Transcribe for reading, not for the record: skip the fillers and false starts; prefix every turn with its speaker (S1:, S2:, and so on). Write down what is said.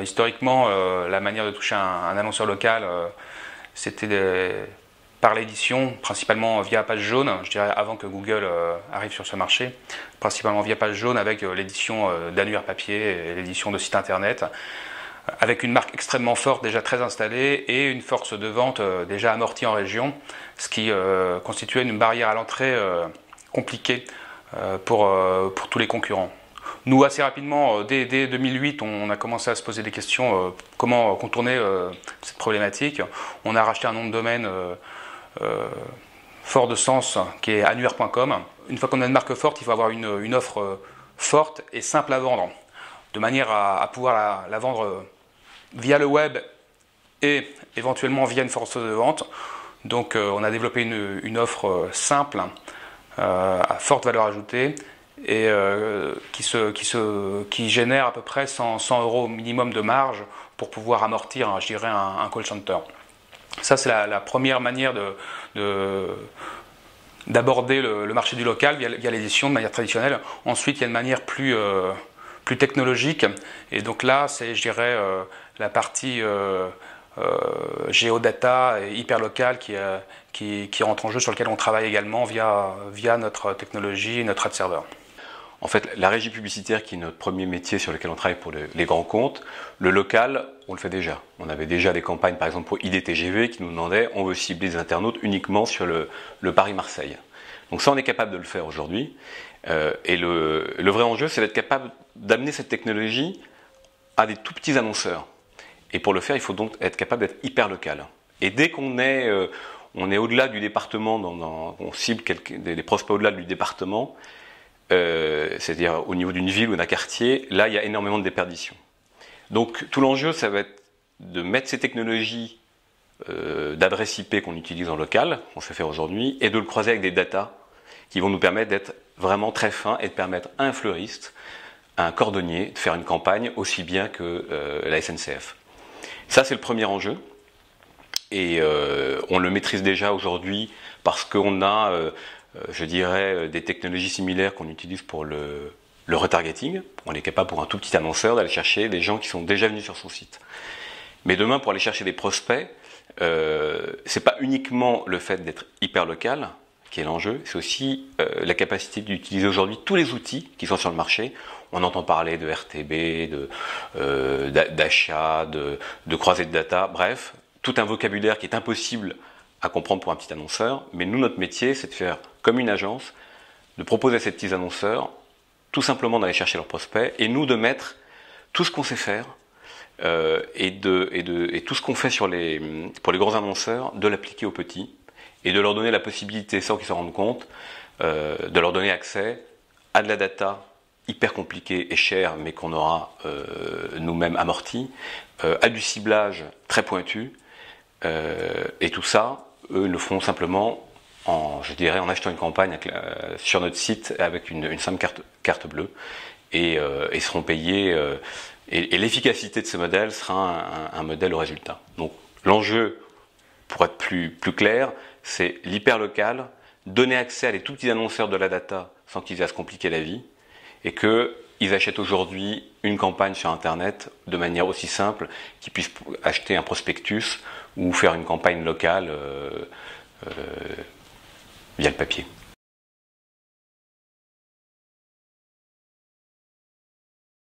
S1: Historiquement, la manière de toucher un annonceur local, c'était par l'édition, principalement via page jaune, je dirais avant que Google arrive sur ce marché, principalement via page jaune avec l'édition d'annuaire papier et l'édition de site internet, avec une marque extrêmement forte, déjà très installée, et une force de vente déjà amortie en région, ce qui constituait une barrière à l'entrée compliquée pour tous les concurrents. Nous, assez rapidement, dès 2008, on a commencé à se poser des questions comment contourner cette problématique. On a racheté un nom de domaine fort de sens qui est annuaire.com. Une fois qu'on a une marque forte, il faut avoir une offre forte et simple à vendre, de manière à pouvoir la vendre via le web et éventuellement via une force de vente. Donc on a développé une offre simple, à forte valeur ajoutée, et qui génère à peu près 100 € minimum de marge pour pouvoir amortir, je dirais, un call center. Ça, c'est la première manière d'aborder le marché du local via l'édition de manière traditionnelle. Ensuite, il y a une manière plus technologique, et donc là, c'est, je dirais, la partie géodata et hyperlocale qui rentre en jeu, sur lequel on travaille également via notre technologie et notre ad server.
S2: En fait, la régie publicitaire, qui est notre premier métier sur lequel on travaille pour les grands comptes, le local, on le fait déjà. On avait déjà des campagnes, par exemple pour IDTGV, qui nous demandaient, on veut cibler des internautes uniquement sur le Paris-Marseille. Donc ça, on est capable de le faire aujourd'hui. Et le vrai enjeu, c'est d'être capable d'amener cette technologie à des tout petits annonceurs. Et pour le faire, il faut donc être capable d'être hyper local. Et dès qu'on est au-delà du département, on cible des prospects au-delà du département, c'est-à-dire au niveau d'une ville ou d'un quartier, là il y a énormément de déperdition. Donc tout l'enjeu, ça va être de mettre ces technologies d'adresse IP qu'on utilise en local, qu'on sait faire aujourd'hui, et de le croiser avec des datas qui vont nous permettre d'être vraiment très fins et de permettre à un fleuriste, à un cordonnier, de faire une campagne aussi bien que la SNCF. Ça, c'est le premier enjeu, et on le maîtrise déjà aujourd'hui parce qu'on a je dirais, des technologies similaires qu'on utilise pour le retargeting. On est capable, pour un tout petit annonceur, d'aller chercher des gens qui sont déjà venus sur son site. Mais demain, pour aller chercher des prospects, c'est pas uniquement le fait d'être hyper local qui est l'enjeu, c'est aussi la capacité d'utiliser aujourd'hui tous les outils qui sont sur le marché. On entend parler de RTB, d'achat, de croisée de data, bref, tout un vocabulaire qui est impossible à comprendre pour un petit annonceur, mais nous, notre métier, c'est de faire comme une agence, de proposer à ces petits annonceurs tout simplement d'aller chercher leurs prospects, et nous de mettre tout ce qu'on sait faire et tout ce qu'on fait pour les grands annonceurs, de l'appliquer aux petits et de leur donner la possibilité, sans qu'ils s'en rendent compte, de leur donner accès à de la data hyper compliquée et chère, mais qu'on aura nous-mêmes amorti, à du ciblage très pointu, et tout ça, eux le feront simplement en achetant une campagne sur notre site avec une simple carte bleue, et seront payés, et l'efficacité de ce modèle sera un modèle au résultat. Donc l'enjeu, pour être plus clair, c'est l'hyperlocal, donner accès à des tout petits annonceurs de la data sans qu'ils aient à se compliquer la vie, et qu'ils achètent aujourd'hui une campagne sur Internet de manière aussi simple qu'ils puissent acheter un prospectus ou faire une campagne locale via le papier.